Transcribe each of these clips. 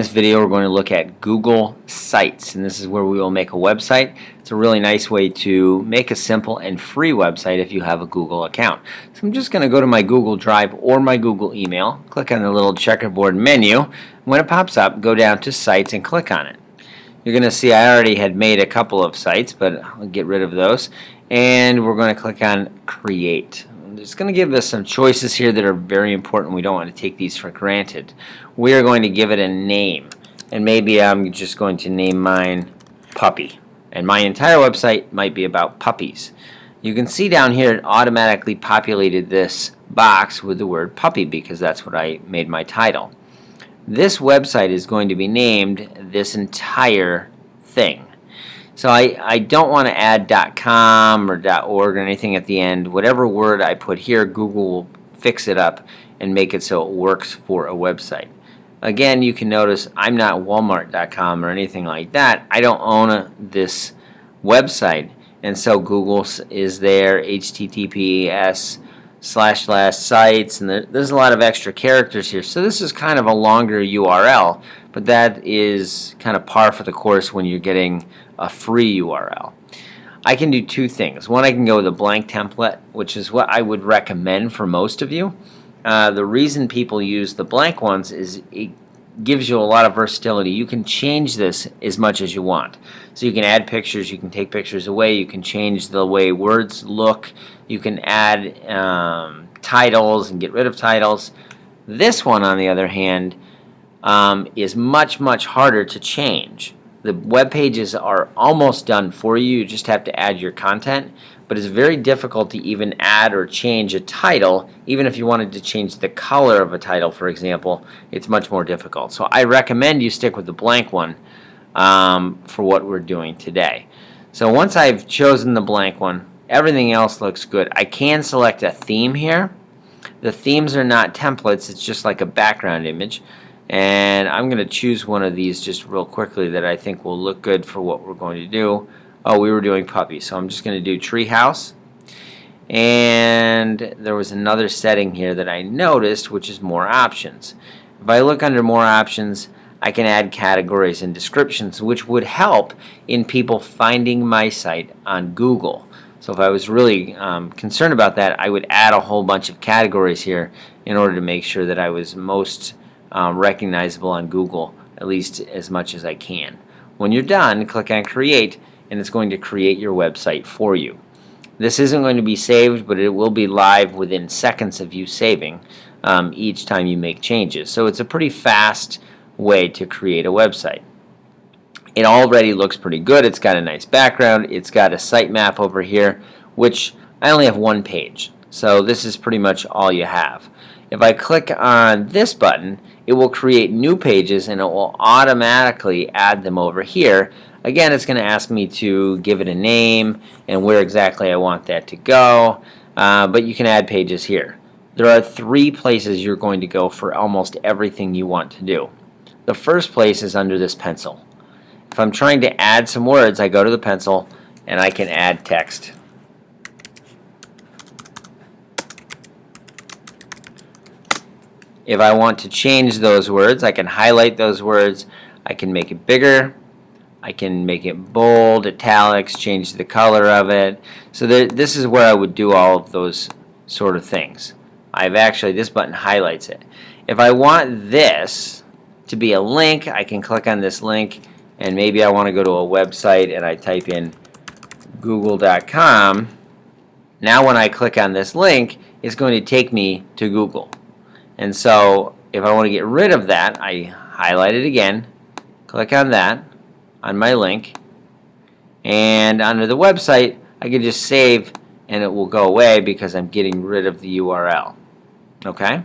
this video we're going to look at Google Sites, and this is where we will make a website. It's a really nice way to make a simple and free website if you have a Google account. So I'm just going to go to my Google Drive or my Google email, click on the little checkerboard menu. When it pops up, go down to Sites and click on it. You're going to see I already had made a couple of sites, but I'll get rid of those. And we're going to click on Create. It's going to give us some choices here that are very important. We don't want to take these for granted. We are going to give it a name, and maybe I'm just going to name mine Puppy, and my entire website might be about puppies. You can see down here it automatically populated this box with the word puppy because that's what I made my title. This website is going to be named this entire thing. So I don't want to add .com or .org or anything at the end. Whatever word I put here, Google will fix it up and make it so it works for a website. Again, you can notice I'm not Walmart.com or anything like that. I don't own this website, and so Google is there, https://sites, and there's a lot of extra characters here. So this is kind of a longer URL, but that is kind of par for the course when you're getting a free URL. I can do two things. One, I can go with a blank template, which is what I would recommend for most of you. The reason people use the blank ones is it gives you a lot of versatility. You can change this as much as you want. So you can add pictures, you can take pictures away, you can change the way words look, you can add titles and get rid of titles. This one, on the other hand, is much harder to change. The web pages are almost done for you. You just have to add your content, but it's very difficult to even add or change a title. Even if you wanted to change the color of a title, for example, it's much more difficult. So I recommend you stick with the blank one for what we're doing today. So once I've chosen the blank one, everything else looks good. I can select a theme here. The themes are not templates. It's just like a background image. And I'm going to choose one of these just real quickly that I think will look good for what we're going to do. Oh, we were doing puppy, so I'm just going to do treehouse. And there was another setting here that I noticed, which is more options. If I look under more options, I can add categories and descriptions, which would help in people finding my site on Google. So if I was really concerned about that, I would add a whole bunch of categories here in order to make sure that I was most recognizable on Google, at least as much as I can. When you're done, click on Create, and it's going to create your website for you. This isn't going to be saved, but it will be live within seconds of you saving each time you make changes. So it's a pretty fast way to create a website. It already looks pretty good. It's got a nice background. It's got a sitemap over here, which I only have one page. So this is pretty much all you have. If I click on this button, it will create new pages and it will automatically add them over here. Again, it's going to ask me to give it a name and where exactly I want that to go, but you can add pages here. There are three places you're going to go for almost everything you want to do. The first place is under this pencil. If I'm trying to add some words, I go to the pencil and I can add text. If I want to change those words, I can highlight those words. I can make it bigger. I can make it bold, italics, change the color of it. So this is where I would do all of those sort of things. This button highlights it. If I want this to be a link, I can click on this link, and maybe I want to go to a website and I type in google.com. Now when I click on this link, it's going to take me to Google. And so if I want to get rid of that, I highlight it again, click on that, on my link, and under the website, I can just save and it will go away because I'm getting rid of the URL. Okay?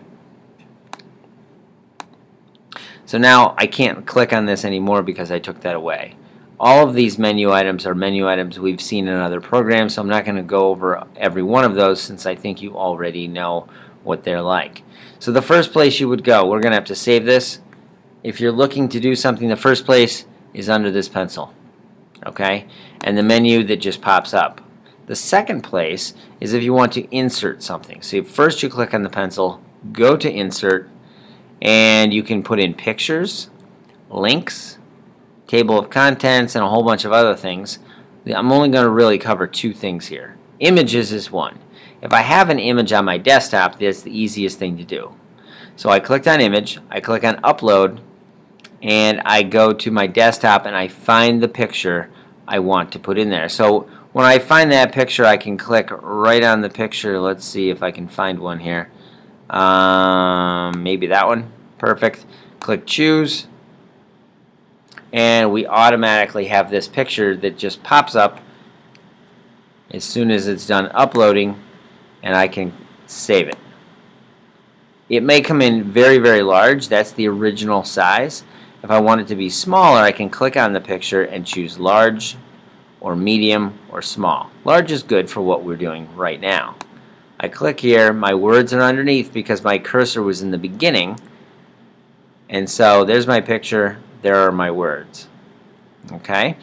So now I can't click on this anymore because I took that away. All of these menu items are menu items we've seen in other programs, so I'm not going to go over every one of those since I think you already know what they're like. So the first place you would go, we're going to have to save this. If you're looking to do something, the first place is under this pencil, okay? And the menu that just pops up. The second place is if you want to insert something. So first you click on the pencil, go to insert, and you can put in pictures, links, table of contents, and a whole bunch of other things. I'm only going to really cover two things here. Images is one. If I have an image on my desktop, that's the easiest thing to do. So I clicked on image, I click on upload, and I go to my desktop and I find the picture I want to put in there. So when I find that picture, I can click right on the picture. Let's see if I can find one here. Maybe that one. Perfect. Click choose, and we automatically have this picture that just pops up as soon as it's done uploading, and I can save it. It may come in very, very large. That's the original size. If I want it to be smaller, I can click on the picture and choose large or medium or small. Large is good for what we're doing right now. I click here, my words are underneath because my cursor was in the beginning, and so there's my picture, there are my words. Okay?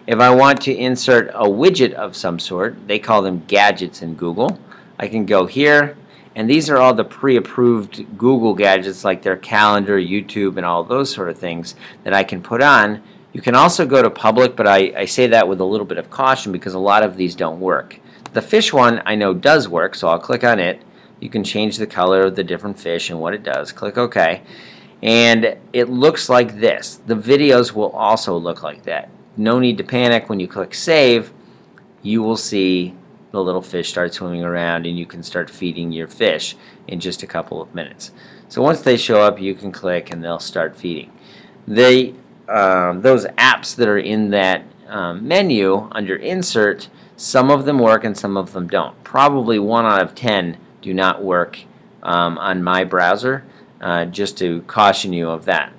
If I want to insert a widget of some sort, they call them gadgets in Google, I can go here, and these are all the pre-approved Google gadgets like their calendar, YouTube, and all those sort of things that I can put on. You can also go to public, but I say that with a little bit of caution because a lot of these don't work. The fish one I know does work, so I'll click on it. You can change the color of the different fish and what it does. Click OK. And it looks like this. The videos will also look like that. No need to panic. When you click save, you will see the little fish start swimming around, and you can start feeding your fish in just a couple of minutes. So once they show up, you can click and they'll start feeding. Those apps that are in that menu under insert, some of them work and some of them don't. Probably 1 out of 10 do not work on my browser, just to caution you of that.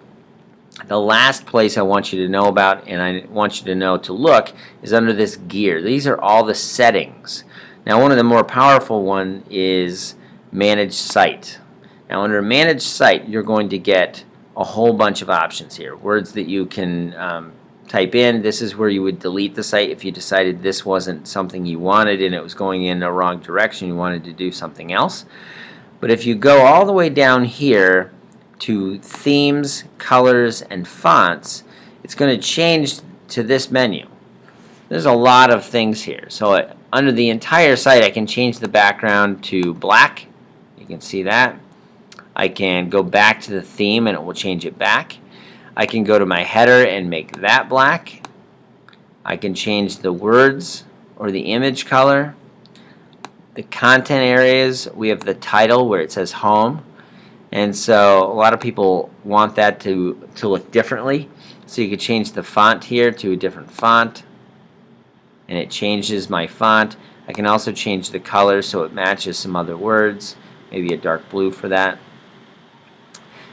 The last place I want you to know about, and I want you to know to look, is under this gear. These are all the settings. Now, one of the more powerful one is Manage Site. Now, under Manage Site, you're going to get a whole bunch of options here. Words that you can type in. This is where you would delete the site if you decided this wasn't something you wanted and it was going in the wrong direction. You wanted to do something else. But if you go all the way down here to themes, colors, and fonts, it's going to change to this menu. There's a lot of things here. So under the entire site, I can change the background to black. You can see that. I can go back to the theme and it will change it back. I can go to my header and make that black. I can change the words or the image color. The content areas, we have the title where it says home. And so a lot of people want that to look differently. So you could change the font here to a different font, and it changes my font. I can also change the color so it matches some other words, maybe a dark blue for that.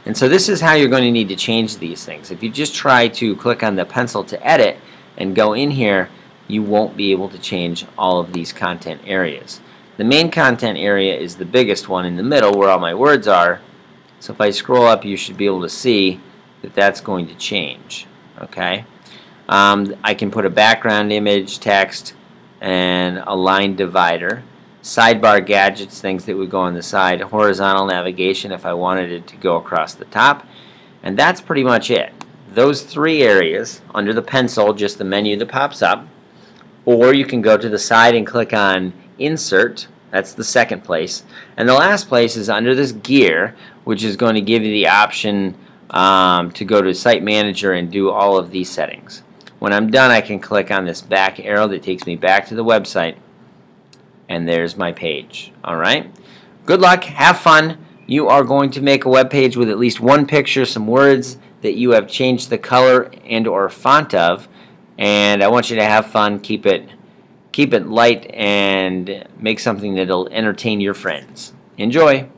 And so this is how you're going to need to change these things. If you just try to click on the pencil to edit and go in here, you won't be able to change all of these content areas. The main content area is the biggest one in the middle where all my words are. So if I scroll up, you should be able to see that that's going to change. Okay. I can put a background image, text, and a line divider. Sidebar gadgets, things that would go on the side. Horizontal navigation if I wanted it to go across the top. And that's pretty much it. Those three areas, under the pencil, just the menu that pops up. Or you can go to the side and click on Insert. That's the second place. And the last place is under this gear, which is going to give you the option to go to Site Manager and do all of these settings. When I'm done, I can click on this back arrow that takes me back to the website, and there's my page. Alright? Good luck. Have fun. You are going to make a web page with at least one picture, some words that you have changed the color and or font of, and I want you to have fun. Keep it light and make something that'll entertain your friends. Enjoy!